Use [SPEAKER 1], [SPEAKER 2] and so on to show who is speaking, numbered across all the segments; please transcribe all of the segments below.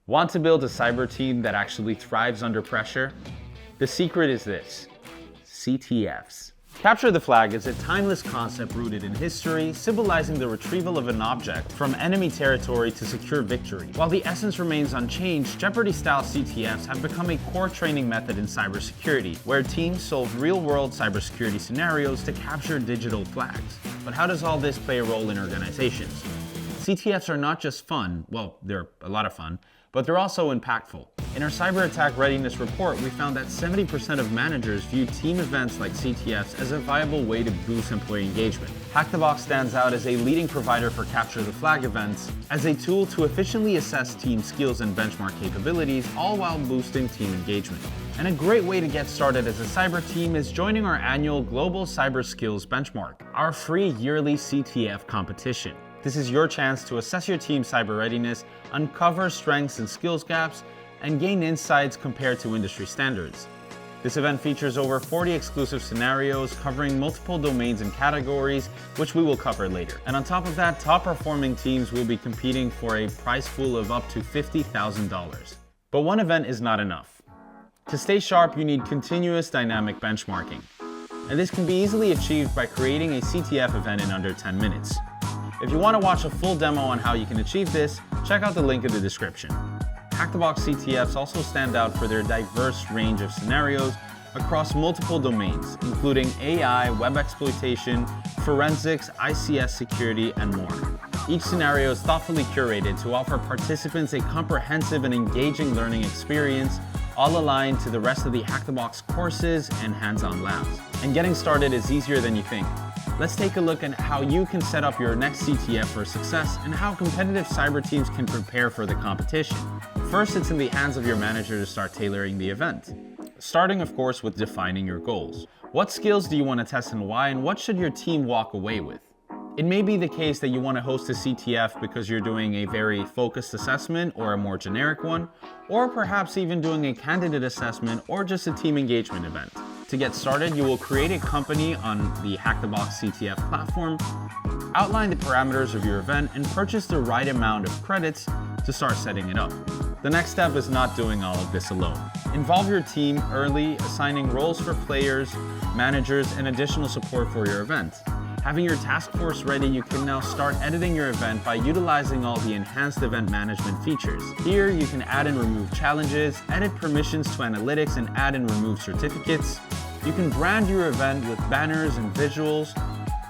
[SPEAKER 1] Want to build a cyber team that actually thrives under pressure? The secret is this: CTFs. Capture the flag is a timeless concept rooted in history, symbolizing the retrieval of an object from enemy territory to secure victory. While the essence remains unchanged, Jeopardy-style CTFs have become a core training method in cybersecurity, where teams solve real-world cybersecurity scenarios to capture digital flags. But how does all this play a role in organizations? CTFs are not just fun, well, they're a lot of fun, but they're also impactful. In our cyber attack readiness report, we found that 70% of managers view team events like CTFs as a viable way to boost employee engagement. Hack the Box stands out as a leading provider for capture the flag events, as a tool to efficiently assess team skills and benchmark capabilities, all while boosting team engagement. And a great way to get started as a cyber team is joining our annual Global Cyber Skills Benchmark, our free yearly CTF competition. This is your chance to assess your team's cyber readiness, uncover strengths and skills gaps, and gain insights compared to industry standards. This event features over 40 exclusive scenarios covering multiple domains and categories, which we will cover later. And on top of that, top performing teams will be competing for a prize pool of up to $50,000. But one event is not enough. To stay sharp, you need continuous dynamic benchmarking. And this can be easily achieved by creating a CTF event in under 10 minutes. If you want to watch a full demo on how you can achieve this, check out the link in the description. Hack the Box CTFs also stand out for their diverse range of scenarios across multiple domains, including AI, web exploitation, forensics, ICS security, and more. Each scenario is thoughtfully curated to offer participants a comprehensive and engaging learning experience, all aligned to the rest of the Hack the Box courses and hands-on labs. And getting started is easier than you think. Let's take a look at how you can set up your next CTF for success and how competitive cyber teams can prepare for the competition. First, it's in the hands of your manager to start tailoring the event. Starting, of course, with defining your goals. What skills do you want to test and why, and what should your team walk away with? It may be the case that you want to host a CTF because you're doing a very focused assessment or a more generic one, or perhaps even doing a candidate assessment or just a team engagement event. To get started, you will create a company on the Hack the Box CTF platform, outline the parameters of your event, and purchase the right amount of credits to start setting it up. The next step is not doing all of this alone. Involve your team early, assigning roles for players, managers, and additional support for your event. Having your task force ready, you can now start editing your event by utilizing all the enhanced event management features. Here, you can add and remove challenges, edit permissions to analytics, and add and remove certificates. You can brand your event with banners and visuals,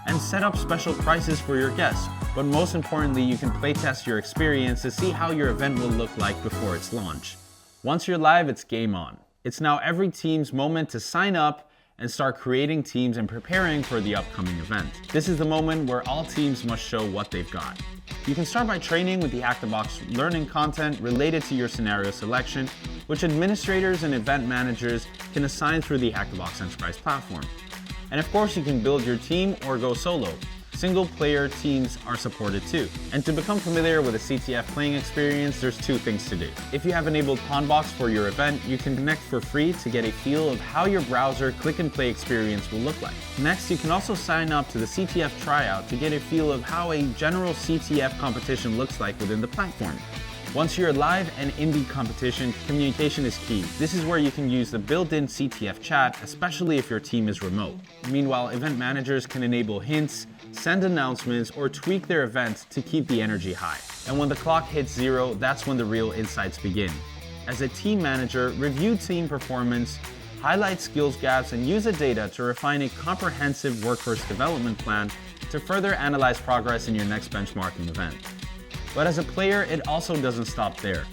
[SPEAKER 1] and set up special prices for your guests. But most importantly, you can playtest your experience to see how your event will look like before its launch. Once you're live, it's game on. It's now every team's moment to sign up and start creating teams and preparing for the upcoming event. This is the moment where all teams must show what they've got. You can start by training with the Hack the Box learning content related to your scenario selection, which administrators and event managers can assign through the Hack the Box Enterprise platform. And of course, you can build your team or go solo. Single-player teams are supported too. And to become familiar with a CTF playing experience, there's two things to do. If you have enabled Pawnbox for your event, you can connect for free to get a feel of how your browser click-and-play experience will look like. Next, you can also sign up to the CTF tryout to get a feel of how a general CTF competition looks like within the platform. Once you're live and in the competition, communication is key. This is where you can use the built-in CTF chat, especially if your team is remote. Meanwhile, event managers can enable hints, send announcements, or tweak their event to keep the energy high. And when the clock hits 0, that's when the real insights begin. As a team manager, review team performance, highlight skills gaps, and use the data to refine a comprehensive workforce development plan to further analyze progress in your next benchmarking event. But as a player, it also doesn't stop there.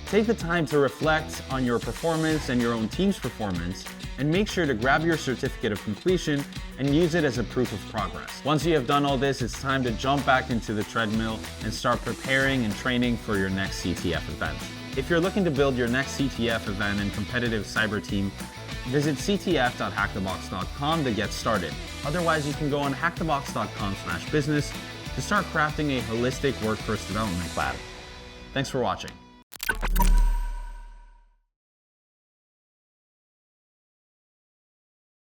[SPEAKER 1] Take the time to reflect on your performance and your own team's performance, and make sure to grab your certificate of completion and use it as a proof of progress. Once you have done all this, it's time to jump back into the treadmill and start preparing and training for your next CTF event. If you're looking to build your next CTF event and competitive cyber team, visit ctf.hackthebox.com to get started. Otherwise, you can go on hackthebox.com/business to start crafting a holistic workforce development plan. Thanks for watching.